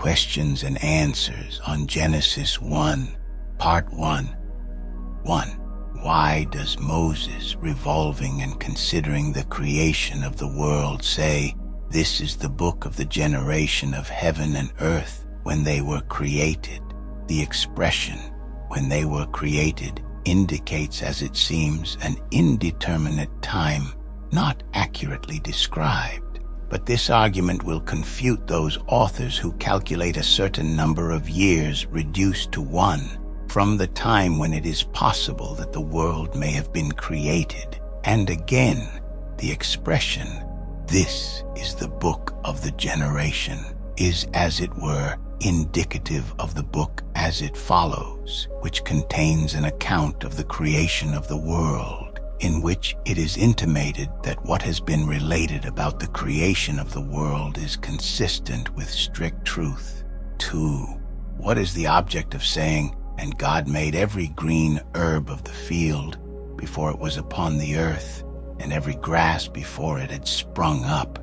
Questions and Answers on Genesis 1, Part 1. 1. Why does Moses, revolving and considering the creation of the world, say, "This is the book of the generation of heaven and earth when they were created"? The expression, "when they were created," indicates, as it seems, an indeterminate time, not accurately described. But this argument will confute those authors who calculate a certain number of years reduced to one from the time when it is possible that the world may have been created. And again, the expression, "This is the book of the generation," is, as it were, indicative of the book as it follows, which contains an account of the creation of the world, in which it is intimated that what has been related about the creation of the world is consistent with strict truth. 2. What is the object of saying, "And God made every green herb of the field before it was upon the earth, and every grass before it had sprung up"?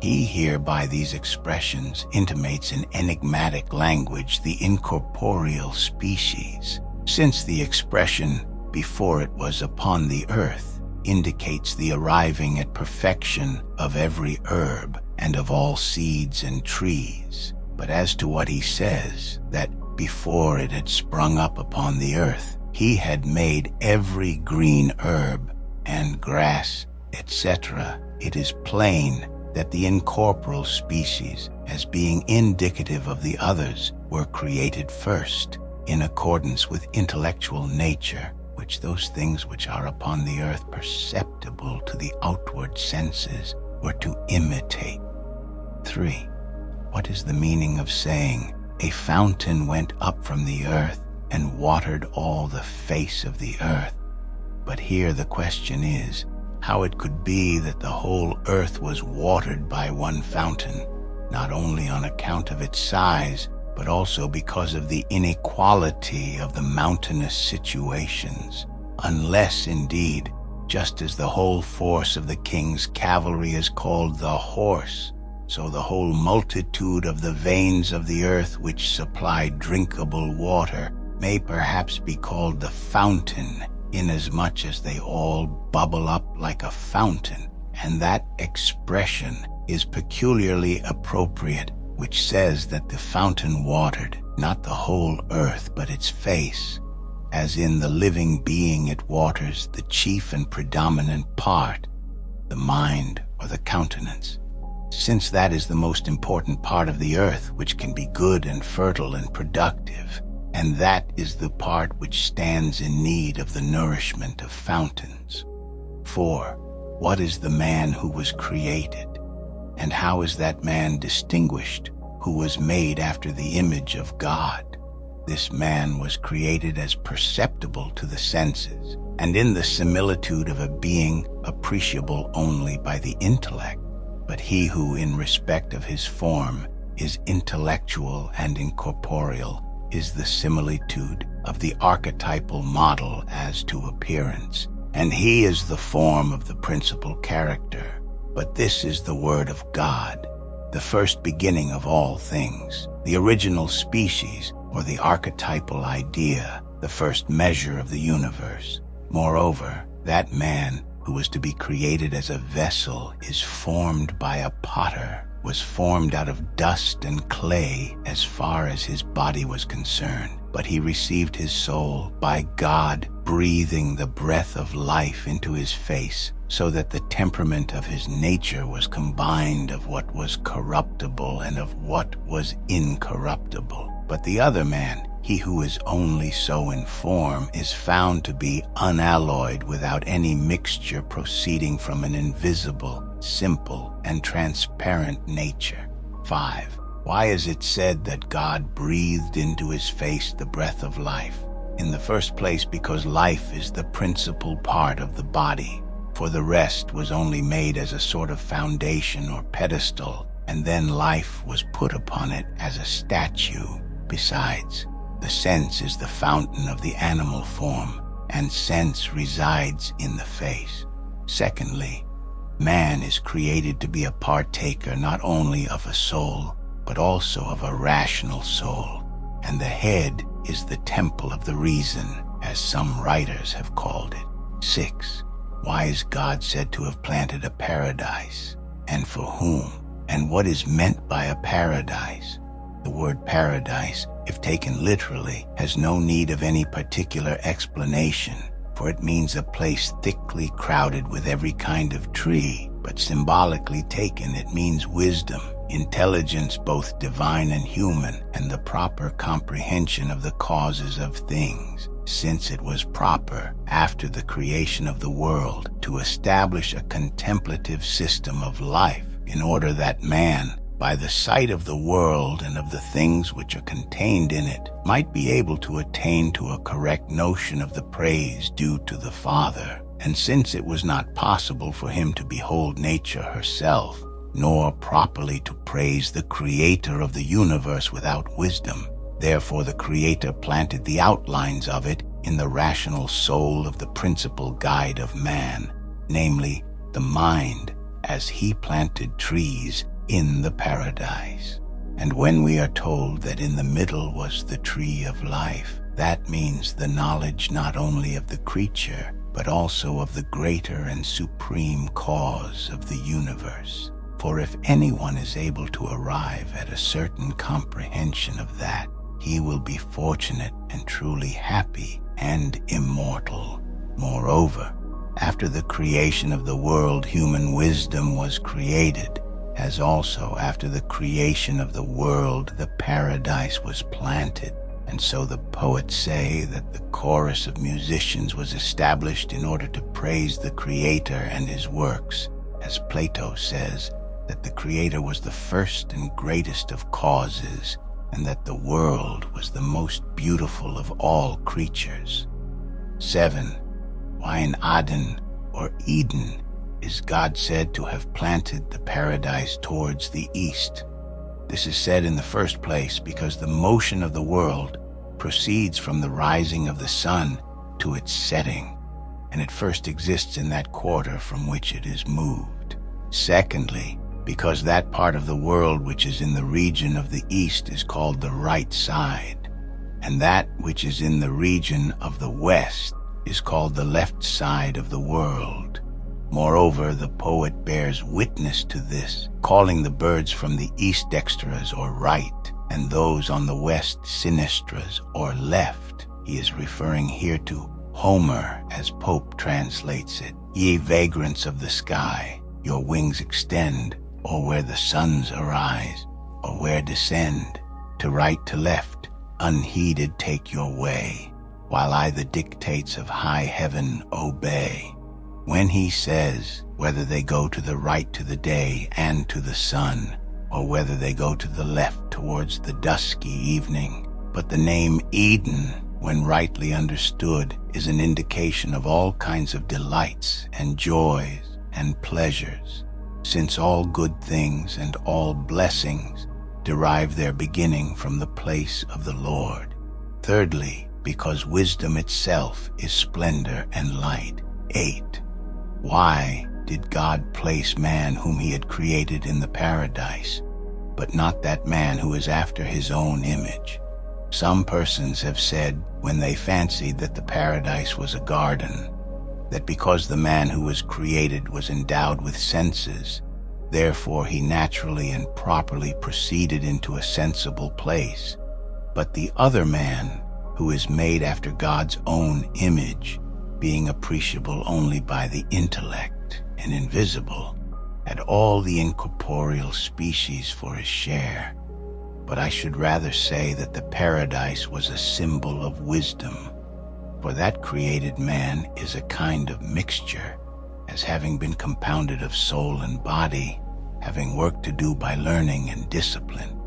He here by these expressions intimates in enigmatic language the incorporeal species, since the expression "before it was upon the earth" indicates the arriving at perfection of every herb and of all seeds and trees. But as to what he says, that before it had sprung up upon the earth, he had made every green herb and grass, etc., it is plain that the incorporeal species, as being indicative of the others, were created first, in accordance with intellectual nature, which those things which are upon the earth perceptible to the outward senses were to imitate. 3. What is the meaning of saying, "A fountain went up from the earth and watered all the face of the earth"? But here the question is, how it could be that the whole earth was watered by one fountain, not only on account of its size, but also because of the inequality of the mountainous situations, unless indeed, just as the whole force of the king's cavalry is called the horse, so the whole multitude of the veins of the earth which supply drinkable water may perhaps be called the fountain, inasmuch as they all bubble up like a fountain, and that expression is peculiarly appropriate, which says that the fountain watered not the whole earth but its face, as in the living being it waters the chief and predominant part, the mind or the countenance, since that is the most important part of the earth which can be good and fertile and productive, and that is the part which stands in need of the nourishment of fountains. 4. What is the man who was created? And how is that man distinguished who was made after the image of God? This man was created as perceptible to the senses, and in the similitude of a being appreciable only by the intellect. But he who, in respect of his form, is intellectual and incorporeal, is the similitude of the archetypal model as to appearance, and he is the form of the principal character. But this is the Word of God, the first beginning of all things, the original species, or the archetypal idea, the first measure of the universe. Moreover, that man who was to be created as a vessel is formed by a potter, was formed out of dust and clay as far as his body was concerned, but he received his soul by God breathing the breath of life into his face, so that the temperament of his nature was combined of what was corruptible and of what was incorruptible. But the other man, he who is only so in form, is found to be unalloyed, without any mixture proceeding from an invisible, simple, and transparent nature. 5. Why is it said that God breathed into his face the breath of life? In the first place, because life is the principal part of the body, for the rest was only made as a sort of foundation or pedestal, and then life was put upon it as a statue. Besides, the sense is the fountain of the animal form, and sense resides in the face. Secondly, man is created to be a partaker not only of a soul, but also of a rational soul, and the head is the temple of the reason, as some writers have called it. 6. Why is God said to have planted a paradise, and for whom? And what is meant by a paradise? The word paradise, if taken literally, has no need of any particular explanation, for it means a place thickly crowded with every kind of tree, but symbolically taken it means wisdom, intelligence both divine and human, and the proper comprehension of the causes of things, since it was proper, after the creation of the world, to establish a contemplative system of life, in order that man, by the sight of the world and of the things which are contained in it, might be able to attain to a correct notion of the praise due to the Father. And since it was not possible for him to behold nature herself, nor properly to praise the Creator of the universe without wisdom, therefore the Creator planted the outlines of it in the rational soul of the principal guide of man, namely the mind, as he planted trees in the paradise. And when we are told that in the middle was the tree of life, that means the knowledge not only of the creature, but also of the greater and supreme cause of the universe. For if anyone is able to arrive at a certain comprehension of that, he will be fortunate and truly happy and immortal. Moreover, after the creation of the world, human wisdom was created, as also after the creation of the world, the paradise was planted. And so the poets say that the chorus of musicians was established in order to praise the Creator and his works, as Plato says that the Creator was the first and greatest of causes, and that the world was the most beautiful of all creatures. 7. Why in Aden, or Eden, is God said to have planted the paradise towards the east? This is said in the first place because the motion of the world proceeds from the rising of the sun to its setting, and it first exists in that quarter from which it is moved. Secondly, because that part of the world which is in the region of the east is called the right side, and that which is in the region of the west is called the left side of the world. Moreover, the poet bears witness to this, calling the birds from the east dextras or right, and those on the west sinistras or left. He is referring here to Homer, as Pope translates it. Ye vagrants of the sky, your wings extend, or where the suns arise, or where descend, to right to left, unheeded take your way, while I the dictates of high heaven obey. When he says, whether they go to the right to the day and to the sun, or whether they go to the left towards the dusky evening. But the name Eden, when rightly understood, is an indication of all kinds of delights and joys and pleasures, since all good things and all blessings derive their beginning from the place of the Lord. Thirdly, because wisdom itself is splendor and light. 8. Why did God place man whom he had created in the paradise, but not that man who is after his own image? Some persons have said, when they fancied that the paradise was a garden, that because the man who was created was endowed with senses, therefore he naturally and properly proceeded into a sensible place. But the other man, who is made after God's own image, being appreciable only by the intellect and invisible, had all the incorporeal species for his share. But I should rather say that the paradise was a symbol of wisdom, for that created man is a kind of mixture, as having been compounded of soul and body, having work to do by learning and discipline,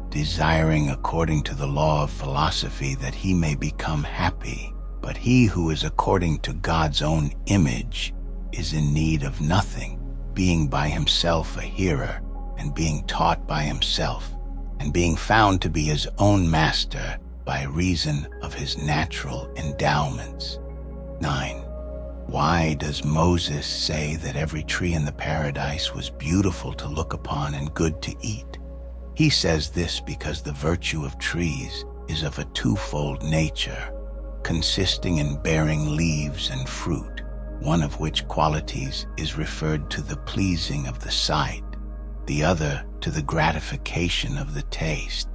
desiring according to the law of philosophy that he may become happy. But he who is according to God's own image is in need of nothing, being by himself a hearer, and being taught by himself, and being found to be his own master by reason of his natural endowments. 9. Why does Moses say that every tree in the paradise was beautiful to look upon and good to eat? He says this because the virtue of trees is of a twofold nature, consisting in bearing leaves and fruit, one of which qualities is referred to the pleasing of the sight, the other to the gratification of the taste.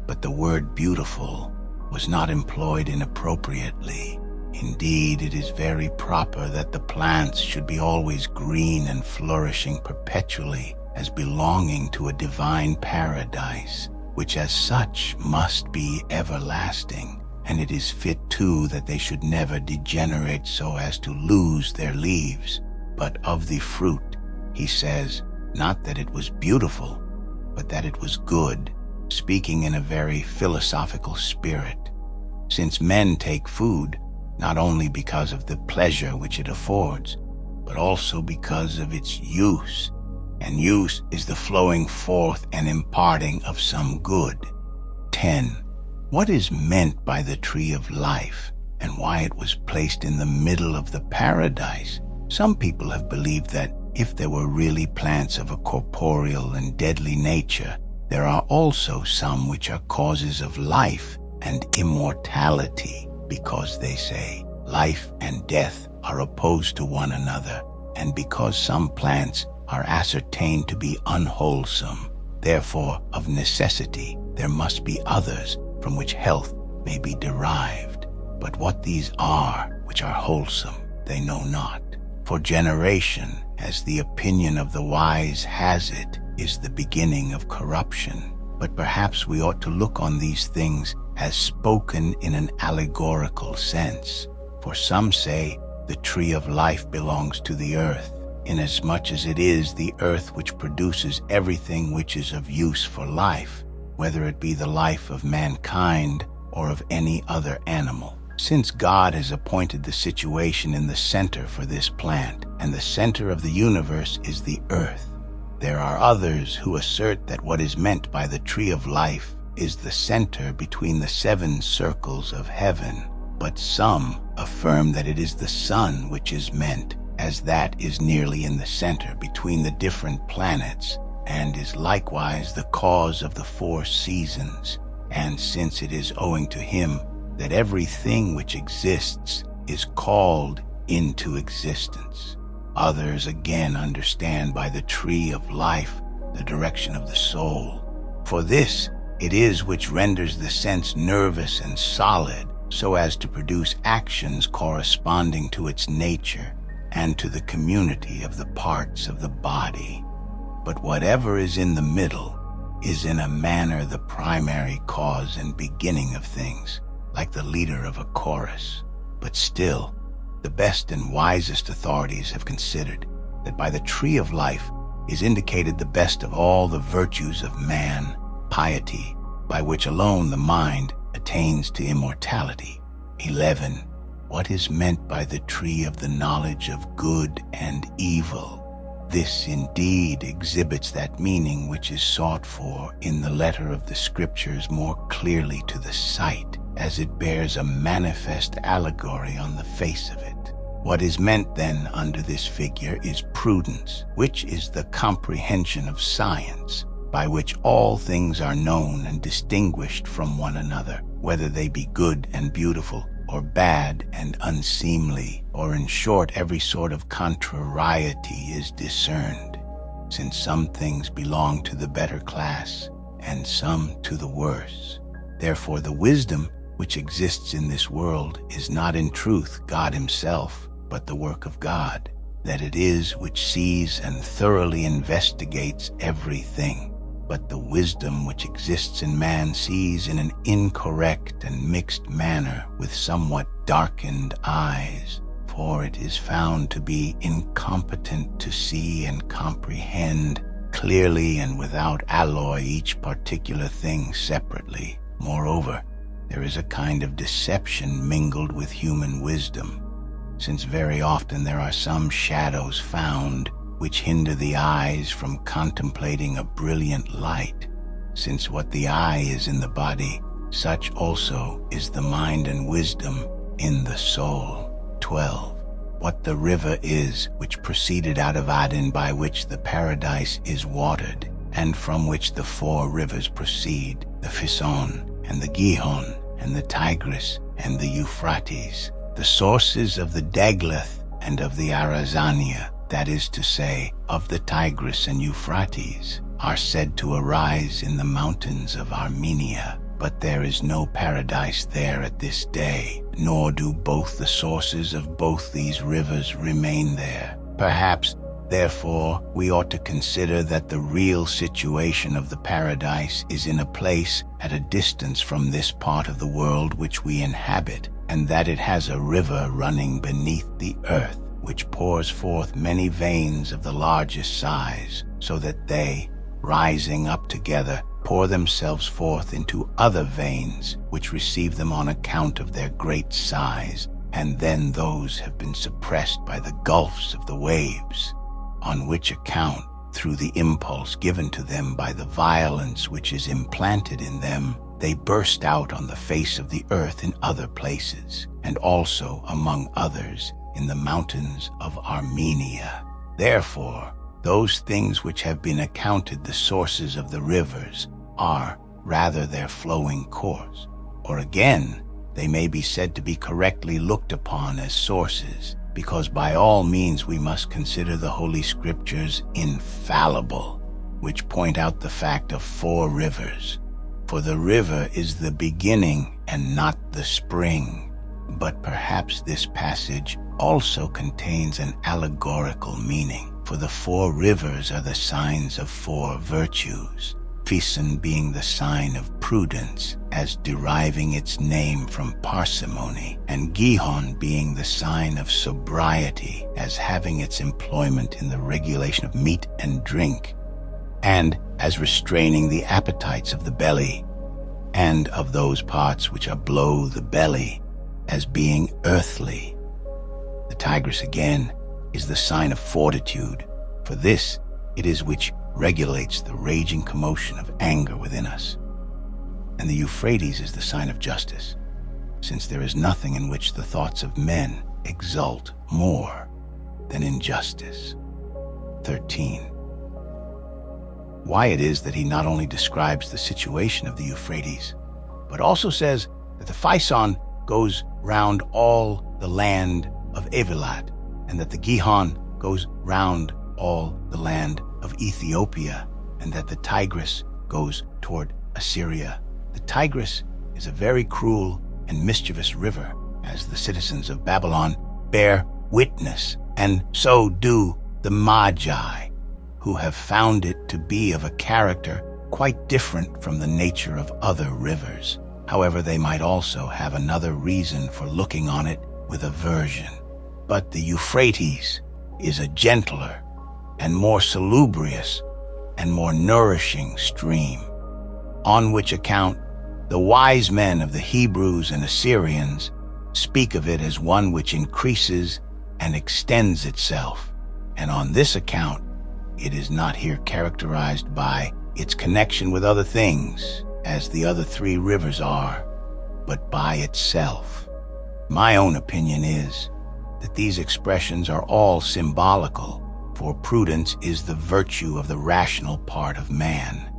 But the word beautiful was not employed inappropriately. Indeed, it is very proper that the plants should be always green and flourishing perpetually, as belonging to a divine paradise, which as such must be everlasting. And it is fit too that they should never degenerate so as to lose their leaves. But of the fruit, he says, not that it was beautiful, but that it was good, speaking in a very philosophical spirit. Since men take food, not only because of the pleasure which it affords, but also because of its use, and use is the flowing forth and imparting of some good. 10. What is meant by the tree of life, and why it was placed in the middle of the paradise? Some people have believed that if there were really plants of a corporeal and deadly nature, there are also some which are causes of life and immortality, because they say life and death are opposed to one another, and because some plants are ascertained to be unwholesome, therefore of necessity there must be others from which health may be derived. But what these are which are wholesome, they know not. For generation, as the opinion of the wise has it, is the beginning of corruption. But perhaps we ought to look on these things as spoken in an allegorical sense. For some say the tree of life belongs to the earth, inasmuch as it is the earth which produces everything which is of use for life, whether it be the life of mankind or of any other animal. Since God has appointed the situation in the center for this plant, and the center of the universe is the earth, there are others who assert that what is meant by the tree of life is the center between the 7 circles of heaven, but some affirm that it is the sun which is meant, as that is nearly in the center between the different planets, and is likewise the cause of the 4 seasons, and since it is owing to him that everything which exists is called into existence. Others again understand by the tree of life the direction of the soul. For this it is which renders the sense nervous and solid, so as to produce actions corresponding to its nature and to the community of the parts of the body. But whatever is in the middle is in a manner the primary cause and beginning of things, like the leader of a chorus. But still, the best and wisest authorities have considered that by the tree of life is indicated the best of all the virtues of man, piety, by which alone the mind attains to immortality. 11. What is meant by the tree of the knowledge of good and evil? This indeed exhibits that meaning which is sought for in the letter of the Scriptures more clearly to the sight, as it bears a manifest allegory on the face of it. What is meant then under this figure is prudence, which is the comprehension of science, by which all things are known and distinguished from one another, whether they be good and beautiful, or bad and unseemly, or in short every sort of contrariety is discerned, since some things belong to the better class, and some to the worse. Therefore the wisdom which exists in this world is not in truth God himself, but the work of God, that it is which sees and thoroughly investigates everything. But the wisdom which exists in man sees in an incorrect and mixed manner with somewhat darkened eyes, for it is found to be incompetent to see and comprehend clearly and without alloy each particular thing separately. Moreover, there is a kind of deception mingled with human wisdom, since very often there are some shadows found which hinder the eyes from contemplating a brilliant light, since what the eye is in the body, such also is the mind and wisdom in the soul. 12. What the river is which proceeded out of Aden, by which the paradise is watered, and from which the 4 rivers proceed, the Phison, and the Gihon, and the Tigris, and the Euphrates, the sources of the Deglath and of the Arazania, that is to say, of the Tigris and Euphrates, are said to arise in the mountains of Armenia. But there is no paradise there at this day, nor do both the sources of both these rivers remain there. Perhaps, therefore, we ought to consider that the real situation of the paradise is in a place at a distance from this part of the world which we inhabit, and that it has a river running beneath the earth, which pours forth many veins of the largest size, so that they, rising up together, pour themselves forth into other veins, which receive them on account of their great size, and then those have been suppressed by the gulfs of the waves, on which account, through the impulse given to them by the violence which is implanted in them, they burst out on the face of the earth in other places, and also, among others, in the mountains of Armenia. Therefore, those things which have been accounted the sources of the rivers are rather their flowing course, or again, they may be said to be correctly looked upon as sources, because by all means we must consider the Holy Scriptures infallible, which point out the fact of 4 rivers. For the river is the beginning and not the spring. But perhaps this passage also contains an allegorical meaning, for the 4 rivers are the signs of 4 virtues, Phison being the sign of prudence, as deriving its name from parsimony, and Gihon being the sign of sobriety, as having its employment in the regulation of meat and drink, and as restraining the appetites of the belly, and of those parts which are below the belly, as being earthly. The Tigris, again, is the sign of fortitude, for this it is which regulates the raging commotion of anger within us. And the Euphrates is the sign of justice, since there is nothing in which the thoughts of men exult more than in justice. 13. Why it is that he not only describes the situation of the Euphrates, but also says that the Phison goes round all the land of Evilat, and that the Gihon goes round all the land of Ethiopia, and that the Tigris goes toward Assyria. The Tigris is a very cruel and mischievous river, as the citizens of Babylon bear witness, and so do the Magi, who have found it to be of a character quite different from the nature of other rivers. However, they might also have another reason for looking on it with aversion. But the Euphrates is a gentler and more salubrious and more nourishing stream, on which account the wise men of the Hebrews and Assyrians speak of it as one which increases and extends itself, and on this account it is not here characterized by its connection with other things, as the other 3 rivers are, but by itself. My own opinion is that these expressions are all symbolical, for prudence is the virtue of the rational part of man,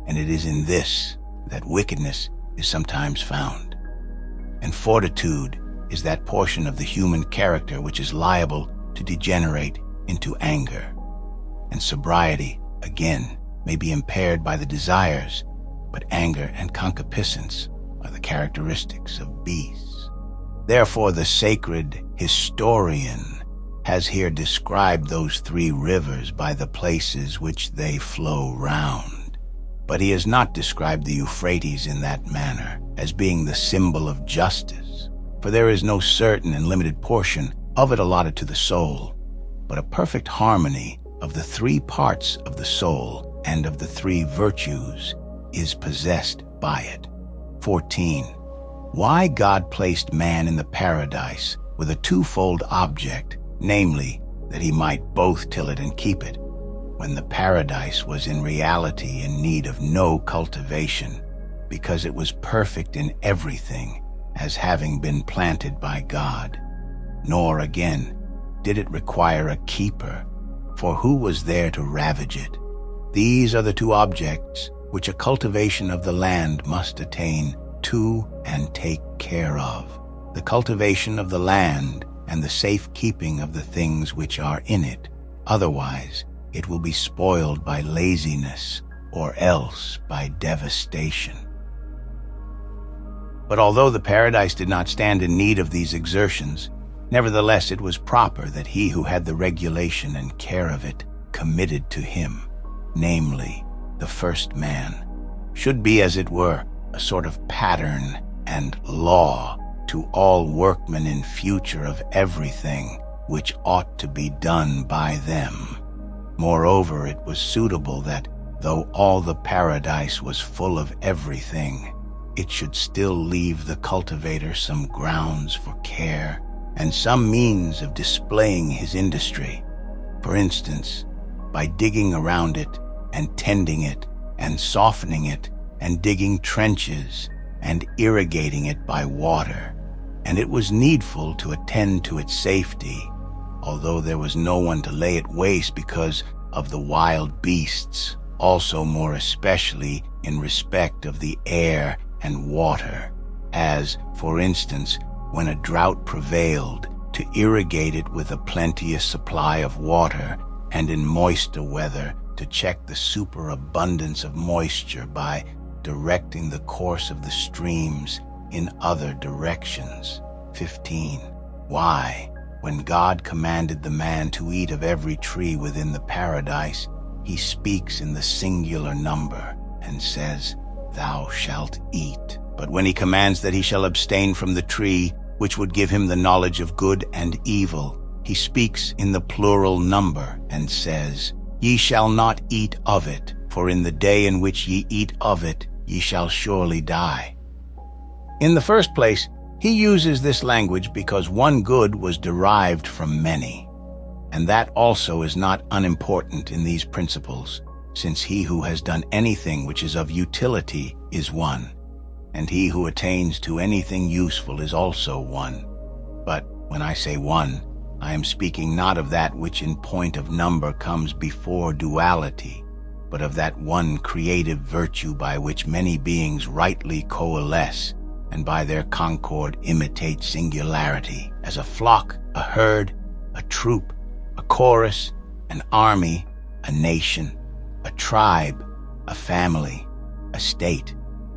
and it is in this that wickedness is sometimes found. And fortitude is that portion of the human character which is liable to degenerate into anger. And sobriety, again, may be impaired by the desires, but anger and concupiscence are the characteristics of beasts. Therefore, the sacred historian has here described those 3 rivers by the places which they flow round. But he has not described the Euphrates in that manner, as being the symbol of justice, for there is no certain and limited portion of it allotted to the soul, but a perfect harmony of the 3 parts of the soul and of the 3 virtues is possessed by it. 14. Why God placed man in the paradise with a 2-fold object, namely, that he might both till it and keep it, when the paradise was in reality in need of no cultivation, because it was perfect in everything, as having been planted by God. Nor, again, did it require a keeper, for who was there to ravage it? These are the two objects which a cultivation of the land must attain to and take care of: the cultivation of the land and the safe keeping of the things which are in it. Otherwise, it will be spoiled by laziness or else by devastation. But although the paradise did not stand in need of these exertions, nevertheless it was proper that he who had the regulation and care of it committed to him, namely, the first man, should be, as it were, a sort of pattern and law to all workmen in future of everything which ought to be done by them. Moreover, it was suitable that, though all the paradise was full of everything, it should still leave the cultivator some grounds for care and some means of displaying his industry. For instance, by digging around it and tending it and softening it and digging trenches and irrigating it by water. And it was needful to attend to its safety, although there was no one to lay it waste because of the wild beasts, also more especially in respect of the air and water, as, for instance, when a drought prevailed, to irrigate it with a plenteous supply of water, and in moister weather to check the superabundance of moisture by directing the course of the streams in other directions. 15. Why, when God commanded the man to eat of every tree within the paradise, he speaks in the singular number and says, "Thou shalt eat." But when he commands that he shall abstain from the tree which would give him the knowledge of good and evil, he speaks in the plural number and says, "Ye shall not eat of it, for in the day in which ye eat of it, ye shall surely die." In the first place, he uses this language because one good was derived from many, and that also is not unimportant in these principles, since he who has done anything which is of utility is one, and he who attains to anything useful is also one. But when I say one, I am speaking not of that which in point of number comes before duality, but of that one creative virtue by which many beings rightly coalesce, and by their concord imitate singularity, as a flock, a herd, a troop, a chorus, an army, a nation, a tribe, a family, a state.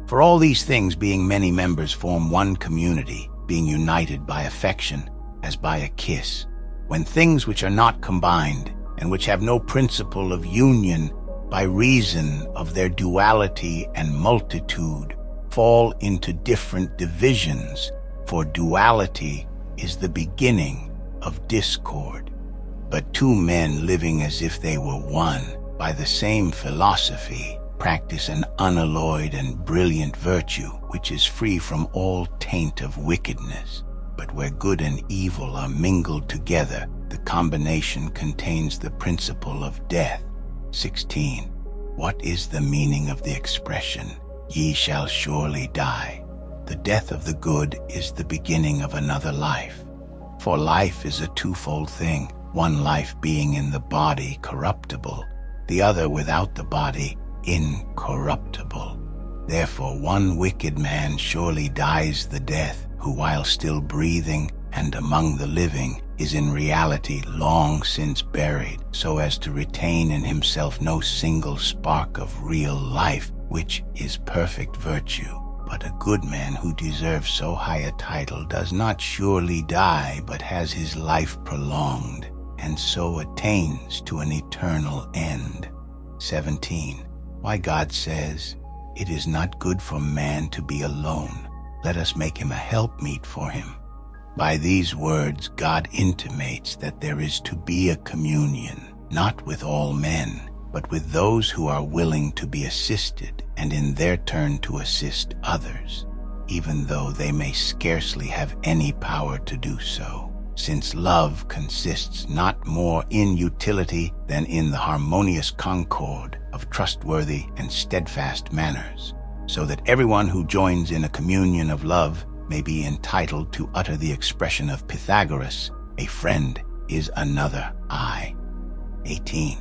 For all these things, being many members, form one community, being united by affection, as by a kiss. When things which are not combined, and which have no principle of union by reason of their duality and multitude, fall into different divisions, for duality is the beginning of discord. But two men living as if they were one, by the same philosophy, practice an unalloyed and brilliant virtue, which is free from all taint of wickedness. But where good and evil are mingled together, the combination contains the principle of death. 16. What is the meaning of the expression, "Ye shall surely die"? The death of the good is the beginning of another life. For life is a twofold thing, one life being in the body corruptible, the other without the body incorruptible. Therefore one wicked man surely dies the death, who while still breathing and among the living is in reality long since buried, so as to retain in himself no single spark of real life, which is perfect virtue. But a good man who deserves so high a title does not surely die, but has his life prolonged, and so attains to an eternal end. 17. Why God says, "It is not good for man to be alone. Let us make him a helpmeet for him." By these words, God intimates that there is to be a communion, not with all men, but with those who are willing to be assisted and in their turn to assist others, even though they may scarcely have any power to do so, since love consists not more in utility than in the harmonious concord of trustworthy and steadfast manners, so that everyone who joins in a communion of love may be entitled to utter the expression of Pythagoras, "A friend is another eye." 18.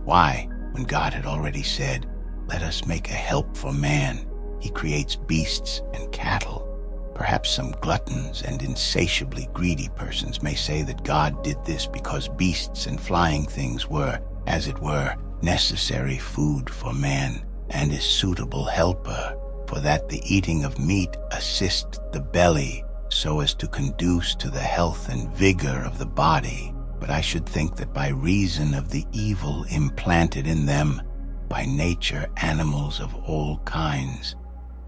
Why, when God had already said, "Let us make a help for man," he creates beasts and cattle. Perhaps some gluttons and insatiably greedy persons may say that God did this because beasts and flying things were, as it were, necessary food for man, and a suitable helper, for that the eating of meat assists the belly so as to conduce to the health and vigor of the body. But I should think that by reason of the evil implanted in them by nature, animals of all kinds,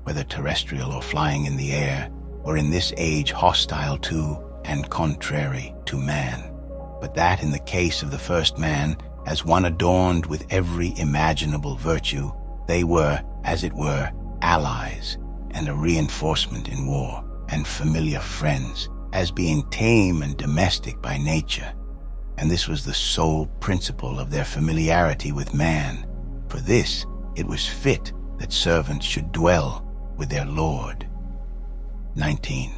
whether terrestrial or flying in the air, were in this age hostile to and contrary to man. But that in the case of the first man, as one adorned with every imaginable virtue, they were, as it were, allies, and a reinforcement in war, and familiar friends, as being tame and domestic by nature. And this was the sole principle of their familiarity with man. For this it was fit that servants should dwell with their Lord. 19.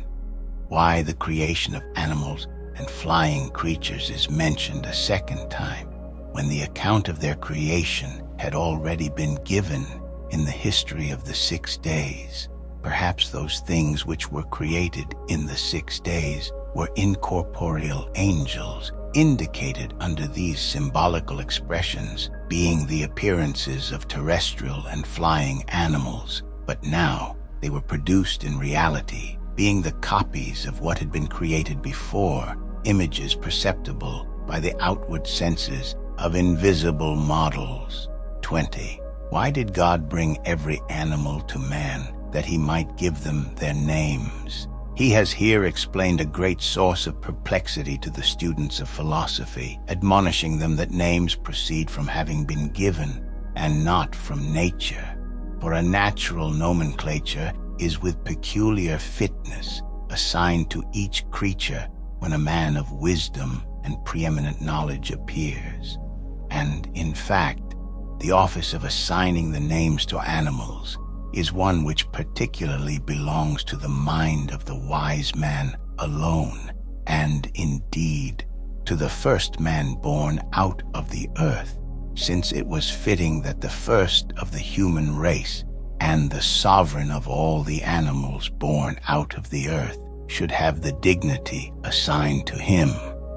Why the creation of animals and flying creatures is mentioned a second time, when the account of their creation had already been given in the history of the 6 days. Perhaps those things which were created in the 6 days were incorporeal angels, indicated under these symbolical expressions, being the appearances of terrestrial and flying animals. But now they were produced in reality, being the copies of what had been created before, images perceptible by the outward senses of invisible models. 20. Why did God bring every animal to man, that he might give them their names? He has here explained a great source of perplexity to the students of philosophy, admonishing them that names proceed from having been given, and not from nature. For a natural nomenclature is with peculiar fitness assigned to each creature when a man of wisdom and preeminent knowledge appears. And, in fact, the office of assigning the names to animals is one which particularly belongs to the mind of the wise man alone, and indeed to the first man born out of the earth, since it was fitting that the first of the human race and the sovereign of all the animals born out of the earth should have the dignity assigned to him.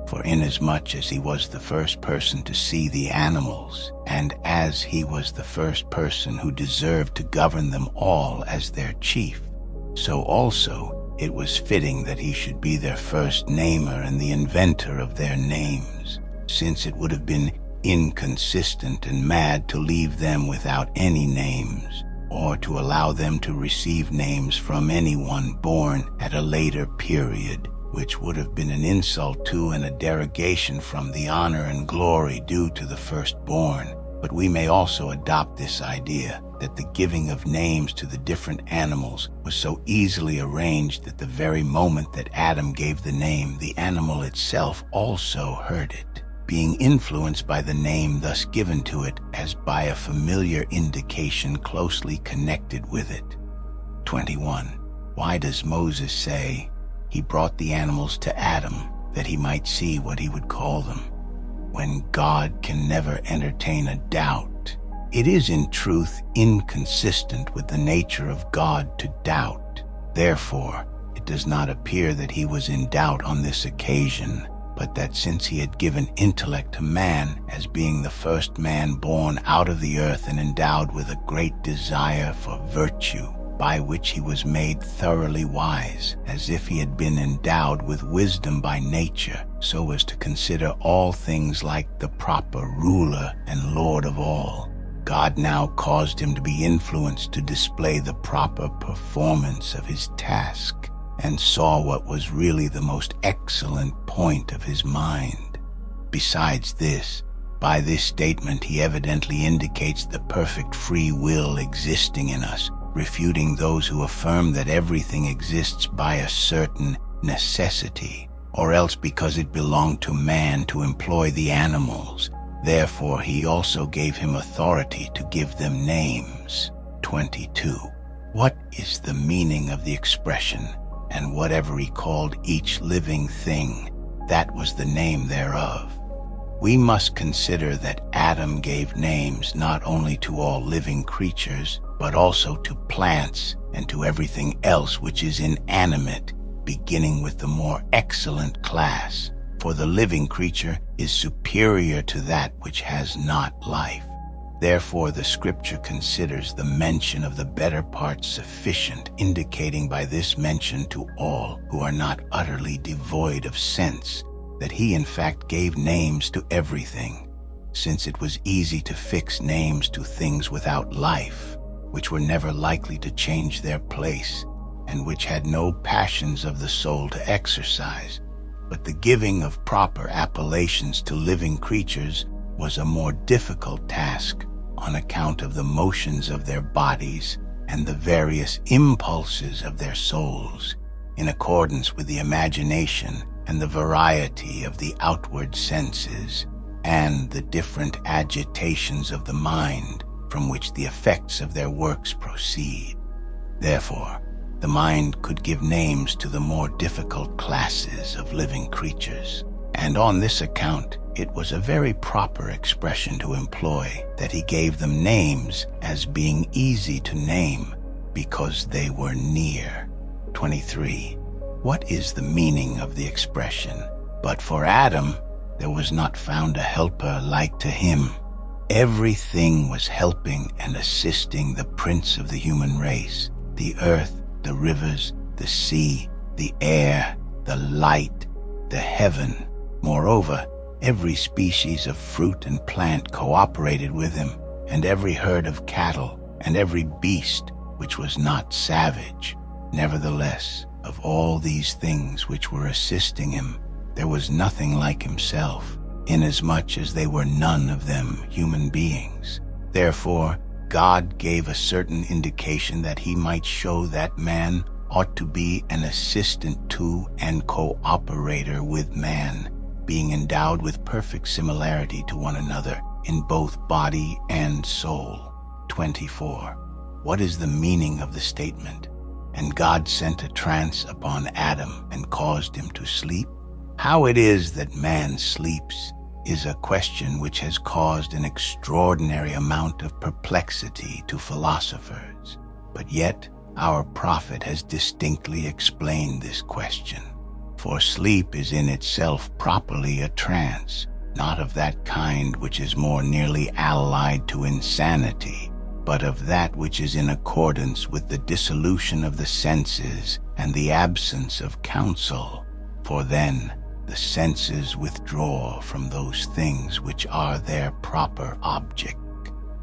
For inasmuch as he was the first person to see the animals, and as he was the first person who deserved to govern them all as their chief, so also it was fitting that he should be their first namer and the inventor of their names, since it would have been inconsistent and mad to leave them without any names, or to allow them to receive names from anyone born at a later period, which would have been an insult to and a derogation from the honor and glory due to the firstborn. But we may also adopt this idea that the giving of names to the different animals was so easily arranged that the very moment that Adam gave the name, the animal itself also heard it, being influenced by the name thus given to it as by a familiar indication closely connected with it. 21. Why does Moses say, "He brought the animals to Adam that he might see what he would call them," when God can never entertain a doubt? It is in truth inconsistent with the nature of God to doubt. Therefore, it does not appear that he was in doubt on this occasion, but that since he had given intellect to man as being the first man born out of the earth and endowed with a great desire for virtue, by which he was made thoroughly wise, as if he had been endowed with wisdom by nature, so as to consider all things like the proper ruler and lord of all, God now caused him to be influenced to display the proper performance of his task, and saw what was really the most excellent point of his mind. Besides this, by this statement he evidently indicates the perfect free will existing in us, refuting those who affirm that everything exists by a certain necessity, or else because it belonged to man to employ the animals. Therefore he also gave him authority to give them names. 22. What is the meaning of the expression, "and whatever he called each living thing, that was the name thereof"? we must consider that Adam gave names not only to all living creatures, but also to plants and to everything else which is inanimate, beginning with the more excellent class. For the living creature is superior to that which has not life. Therefore the scripture considers the mention of the better parts sufficient, indicating by this mention to all who are not utterly devoid of sense, that he in fact gave names to everything, since it was easy to fix names to things without life, which were never likely to change their place, and which had no passions of the soul to exercise. But the giving of proper appellations to living creatures was a more difficult task on account of the motions of their bodies and the various impulses of their souls, in accordance with the imagination and the variety of the outward senses, and the different agitations of the mind from which the effects of their works proceed. Therefore, the mind could give names to the more difficult classes of living creatures, and on this account it was a very proper expression to employ that he gave them names as being easy to name, because they were near. 23. What is the meaning of the expression? But for Adam there was not found a helper like to him. Everything was helping and assisting the prince of the human race: the earth, the rivers, the sea, the air, the light, the heaven. Moreover, every species of fruit and plant cooperated with him, and every herd of cattle, and every beast which was not savage. Nevertheless, of all these things which were assisting him, there was nothing like himself, inasmuch as they were none of them human beings. Therefore, God gave a certain indication that he might show that man ought to be an assistant to and cooperator with man, being endowed with perfect similarity to one another in both body and soul. 24. What is the meaning of the statement, "And God sent a trance upon Adam and caused him to sleep"? How it is that man sleeps is a question which has caused an extraordinary amount of perplexity to philosophers. But yet our prophet has distinctly explained this question. For sleep is in itself properly a trance, not of that kind which is more nearly allied to insanity, but of that which is in accordance with the dissolution of the senses and the absence of counsel. For then the senses withdraw from those things which are their proper object,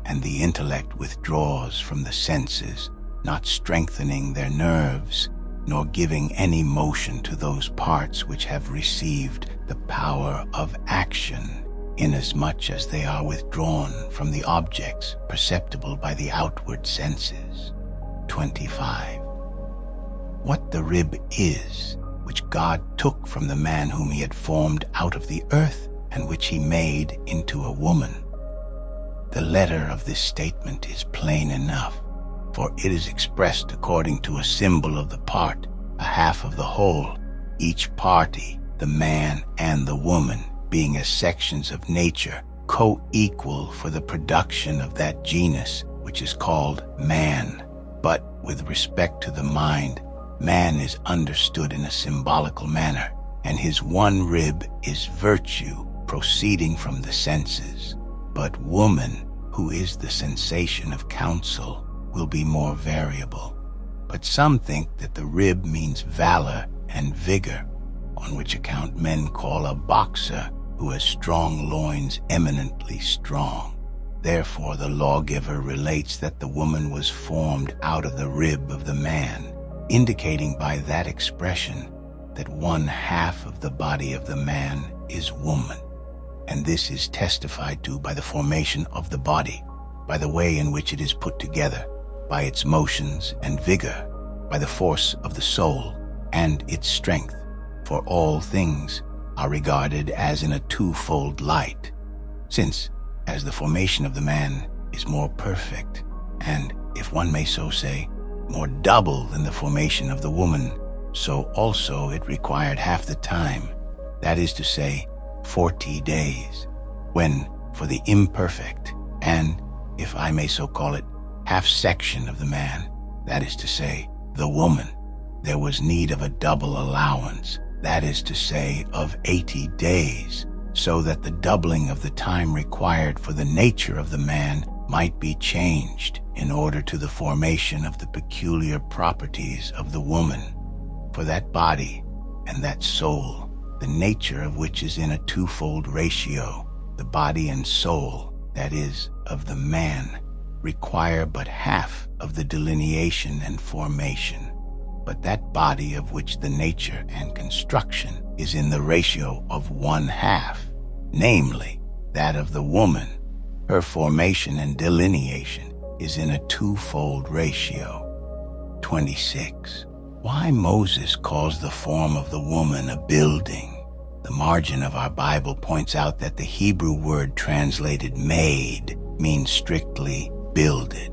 and the intellect withdraws from the senses, not strengthening their nerves, nor giving any motion to those parts which have received the power of action, inasmuch as they are withdrawn from the objects perceptible by the outward senses. 25. What the rib is, which God took from the man whom he had formed out of the earth, and which he made into a woman. The letter of this statement is plain enough, for it is expressed according to a symbol of the part, a half of the whole, each party, the man and the woman, being as sections of nature, co-equal for the production of that genus which is called man. But with respect to the mind, man is understood in a symbolical manner, and his one rib is virtue proceeding from the senses. But woman, who is the sensation of counsel, will be more variable. But some think that the rib means valor and vigor, on which account men call a boxer who has strong loins eminently strong. Therefore the lawgiver relates that the woman was formed out of the rib of the man, indicating by that expression that one half of the body of the man is woman. And this is testified to by the formation of the body, by the way in which it is put together, by its motions and vigor, by the force of the soul and its strength. For all things are regarded as in a twofold light, since, as the formation of the man is more perfect, and, if one may so say, more double than the formation of the woman, so also it required half the time, that is to say, 40 days. when, for the imperfect and, if I may so call it, half-section of the man, that is to say, the woman, there was need of a double allowance, that is to say, of 80 days, so that the doubling of the time required for the nature of the man might be changed in order to the formation of the peculiar properties of the woman. For that body and that soul, the nature of which is in a twofold ratio, the body and soul, that is, of the man, require but half of the delineation and formation. But that body of which the nature and construction is in the ratio of 1/2, namely, that of the woman, her formation and delineation is in a twofold ratio. 26. Why Moses calls the form of the woman a building? The margin of our Bible points out that the Hebrew word translated made means strictly builded.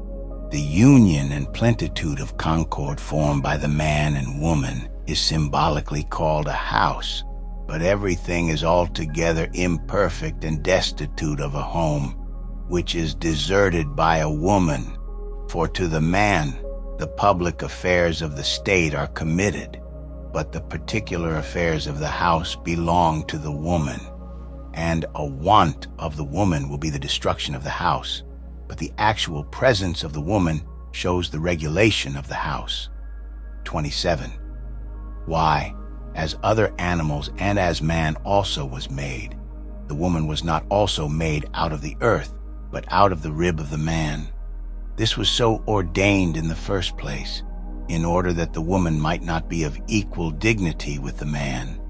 The union and plenitude of concord formed by the man and woman is symbolically called a house, but everything is altogether imperfect and destitute of a home, which is deserted by a woman. For to the man, the public affairs of the state are committed, but the particular affairs of the house belong to the woman. And a want of the woman will be the destruction of the house, but the actual presence of the woman shows the regulation of the house. 27. Why, as other animals and as man also was made, the woman was not also made out of the earth, but out of the rib of the man. This was so ordained in the first place, in order that the woman might not be of equal dignity with the man.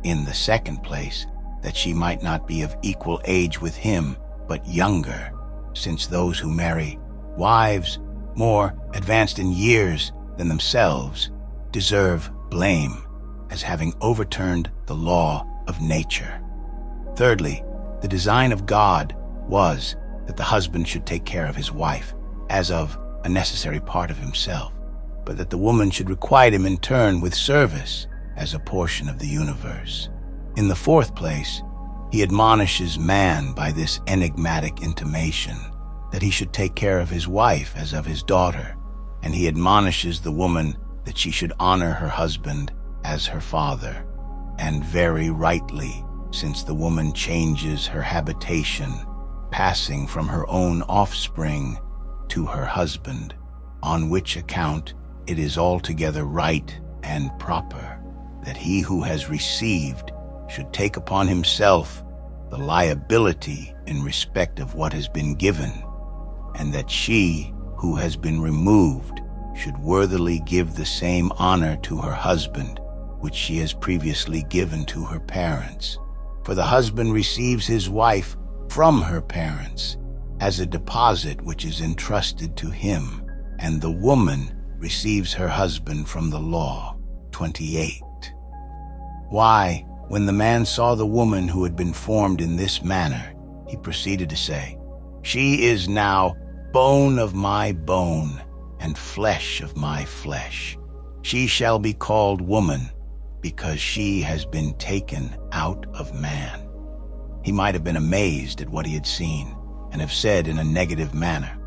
In the second place, that she might not be of equal age with him, but younger, since those who marry wives more advanced in years than themselves deserve blame as having overturned the law of nature. Thirdly, the design of God was that the husband should take care of his wife as of a necessary part of himself, but that the woman should requite him in turn with service as a portion of the universe. In the fourth place, he admonishes man by this enigmatic intimation that he should take care of his wife as of his daughter, and he admonishes the woman that she should honor her husband as her father, and very rightly, since the woman changes her habitation, passing from her own offspring to her husband, on which account it is altogether right and proper that he who has received should take upon himself the liability in respect of what has been given, and that she who has been removed should worthily give the same honor to her husband which she has previously given to her parents. For the husband receives his wife from her parents as a deposit which is entrusted to him, and the woman receives her husband from the law. 28. Why, when the man saw the woman who had been formed in this manner, he proceeded to say, "She is now bone of my bone and flesh of my flesh. She shall be called woman, because she has been taken out of man." He might have been amazed at what he had seen, and have said in a negative manner,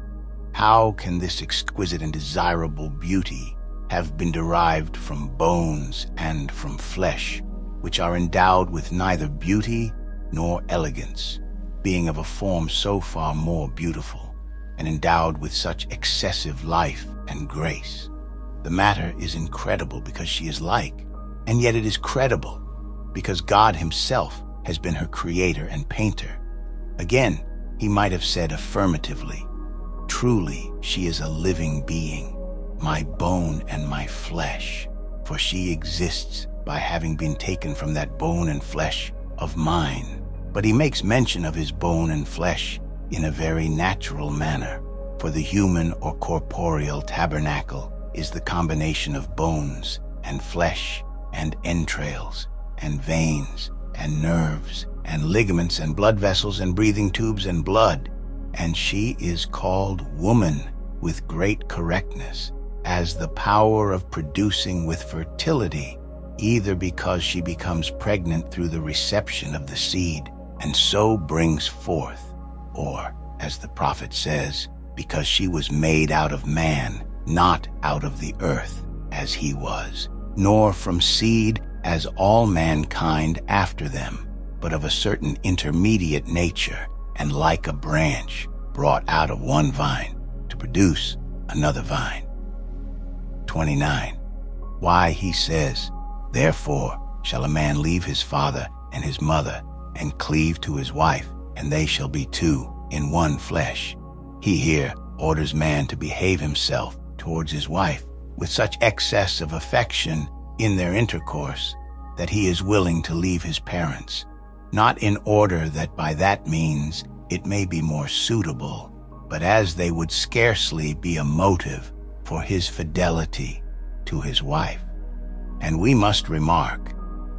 "How can this exquisite and desirable beauty have been derived from bones and from flesh, which are endowed with neither beauty nor elegance, being of a form so far more beautiful, and endowed with such excessive life and grace? The matter is incredible because she is like, and yet it is credible because God himself has been her creator and painter." Again, he might have said affirmatively, "Truly she is a living being, my bone and my flesh, for she exists by having been taken from that bone and flesh of mine." But he makes mention of his bone and flesh in a very natural manner, for the human or corporeal tabernacle is the combination of bones and flesh and entrails and veins and nerves and ligaments and blood vessels and breathing tubes and blood, and she is called woman with great correctness, as the power of producing with fertility, either because she becomes pregnant through the reception of the seed and so brings forth, or, as the prophet says, because she was made out of man, not out of the earth, as he was, nor from seed as all mankind after them, but of a certain intermediate nature, and like a branch brought out of one vine to produce another vine. 29. Why he says, therefore shall a man leave his father and his mother, and cleave to his wife, and they shall be two in one flesh. He here orders man to behave himself towards his wife with such excess of affection in their intercourse that he is willing to leave his parents, not in order that by that means it may be more suitable, but as they would scarcely be a motive for his fidelity to his wife. And we must remark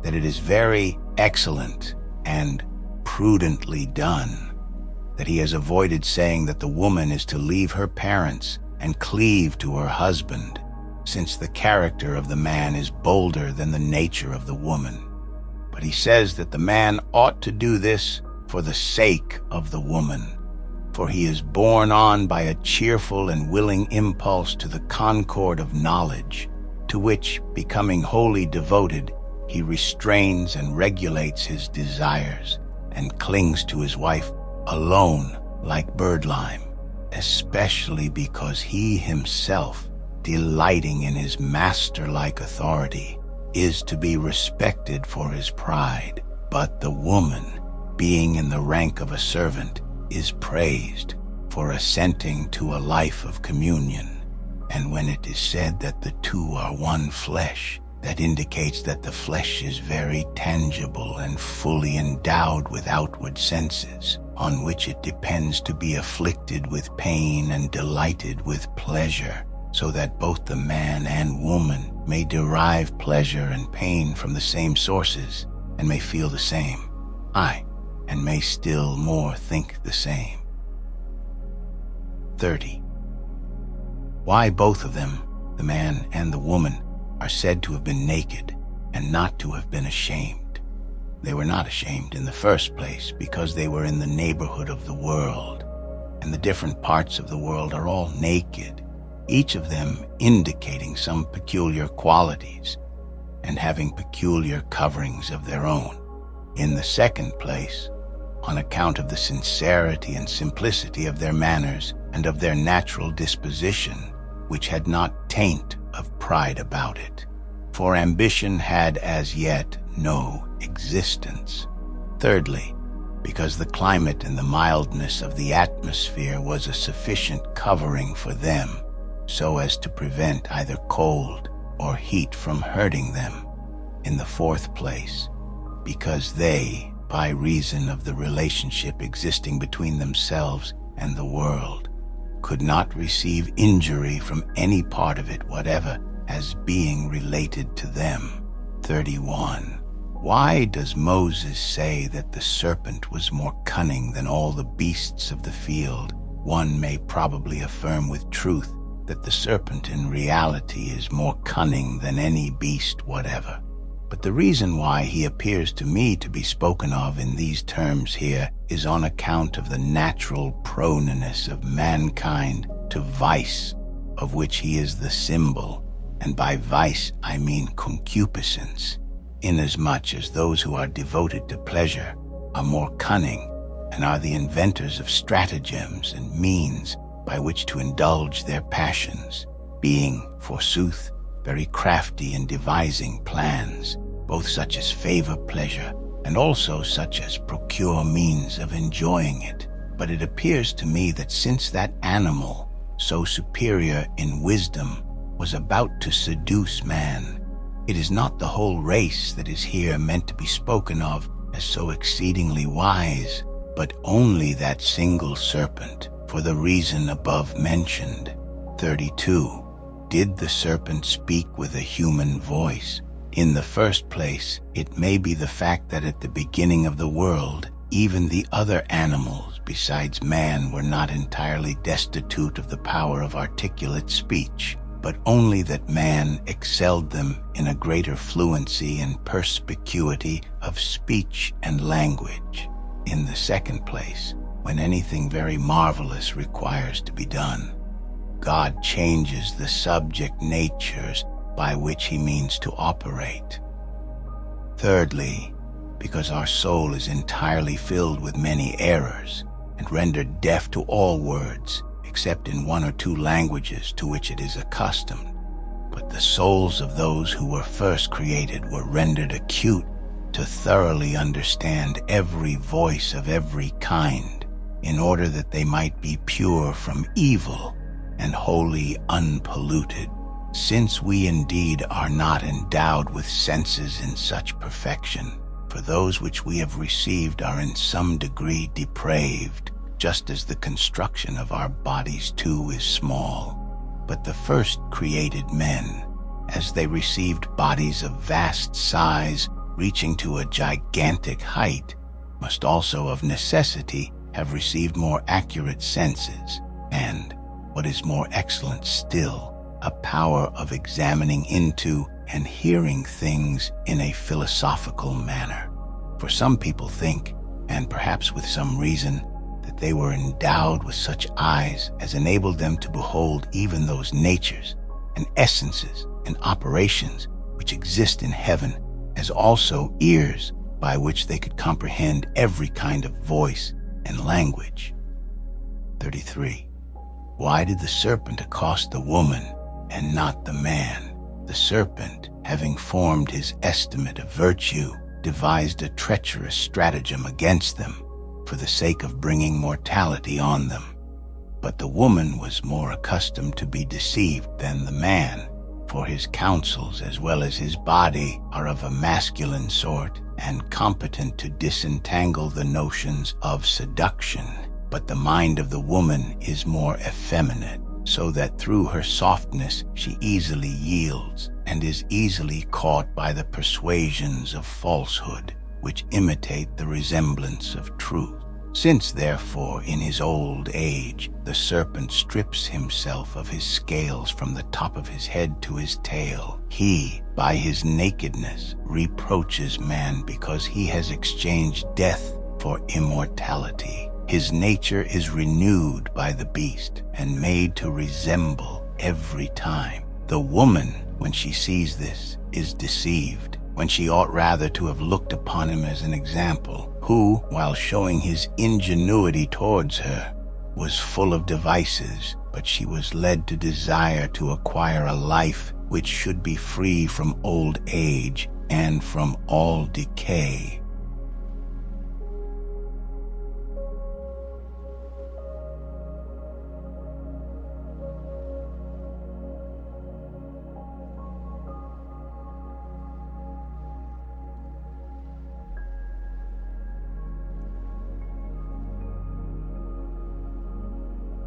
that it is very excellent and prudently done that he has avoided saying that the woman is to leave her parents and cleave to her husband, since the character of the man is bolder than the nature of the woman. But he says that the man ought to do this for the sake of the woman, for he is borne on by a cheerful and willing impulse to the concord of knowledge, to which, becoming wholly devoted, he restrains and regulates his desires, and clings to his wife alone like birdlime, especially because he himself, delighting in his master-like authority, is to be respected for his pride, but the woman, being in the rank of a servant, is praised for assenting to a life of communion. And when it is said that the two are one flesh, that indicates that the flesh is very tangible and fully endowed with outward senses, on which it depends to be afflicted with pain and delighted with pleasure, so that both the man and woman may derive pleasure and pain from the same sources, and may feel the same, aye, and may still more think the same. 30. Why both of them, the man and the woman, are said to have been naked and not to have been ashamed. They were not ashamed in the first place because they were in the neighborhood of the world, and the different parts of the world are all naked, each of them indicating some peculiar qualities and having peculiar coverings of their own. In the second place, on account of the sincerity and simplicity of their manners and of their natural disposition, which had not taint of pride about it, for ambition had as yet no existence. Thirdly, because the climate and the mildness of the atmosphere was a sufficient covering for them, so as to prevent either cold or heat from hurting them. In the fourth place, because they, by reason of the relationship existing between themselves and the world, could not receive injury from any part of it whatever as being related to them. 31. Why does Moses say that the serpent was more cunning than all the beasts of the field? One may probably affirm with truth that the serpent in reality is more cunning than any beast whatever. But the reason why he appears to me to be spoken of in these terms here is on account of the natural proneness of mankind to vice, of which he is the symbol, and by vice I mean concupiscence, inasmuch as those who are devoted to pleasure are more cunning and are the inventors of stratagems and means by which to indulge their passions, being, forsooth, very crafty in devising plans, both such as favor pleasure and also such as procure means of enjoying it. But it appears to me that since that animal, so superior in wisdom, was about to seduce man, it is not the whole race that is here meant to be spoken of as so exceedingly wise, but only that single serpent, for the reason above mentioned. 32. Did the serpent speak with a human voice? In the first place, it may be the fact that at the beginning of the world, even the other animals besides man were not entirely destitute of the power of articulate speech, but only that man excelled them in a greater fluency and perspicuity of speech and language. In the second place, when anything very marvelous requires to be done, God changes the subject natures by which he means to operate. Thirdly, because our soul is entirely filled with many errors and rendered deaf to all words except in one or two languages to which it is accustomed. But the souls of those who were first created were rendered acute to thoroughly understand every voice of every kind, in order that they might be pure from evil and wholly unpolluted. Since we indeed are not endowed with senses in such perfection, for those which we have received are in some degree depraved, just as the construction of our bodies too is small. But the first created men, as they received bodies of vast size, reaching to a gigantic height, must also of necessity have received more accurate senses, and, what is more excellent still, a power of examining into and hearing things in a philosophical manner. For some people think, and perhaps with some reason, that they were endowed with such eyes as enabled them to behold even those natures and essences and operations which exist in heaven, as also ears by which they could comprehend every kind of voice and language. 33. Why did the serpent accost the woman and not the man? The serpent, having formed his estimate of virtue, devised a treacherous stratagem against them, for the sake of bringing mortality on them. But the woman was more accustomed to be deceived than the man, for his counsels as well as his body are of a masculine sort and competent to disentangle the notions of seduction. But the mind of the woman is more effeminate, so that through her softness she easily yields and is easily caught by the persuasions of falsehood, which imitate the resemblance of truth. Since, therefore, in his old age, the serpent strips himself of his scales from the top of his head to his tail, he, by his nakedness, reproaches man because he has exchanged death for immortality. His nature is renewed by the beast and made to resemble every time. The woman, when she sees this, is deceived, when she ought rather to have looked upon him as an example, who, while showing his ingenuity towards her, was full of devices, but she was led to desire to acquire a life which should be free from old age and from all decay.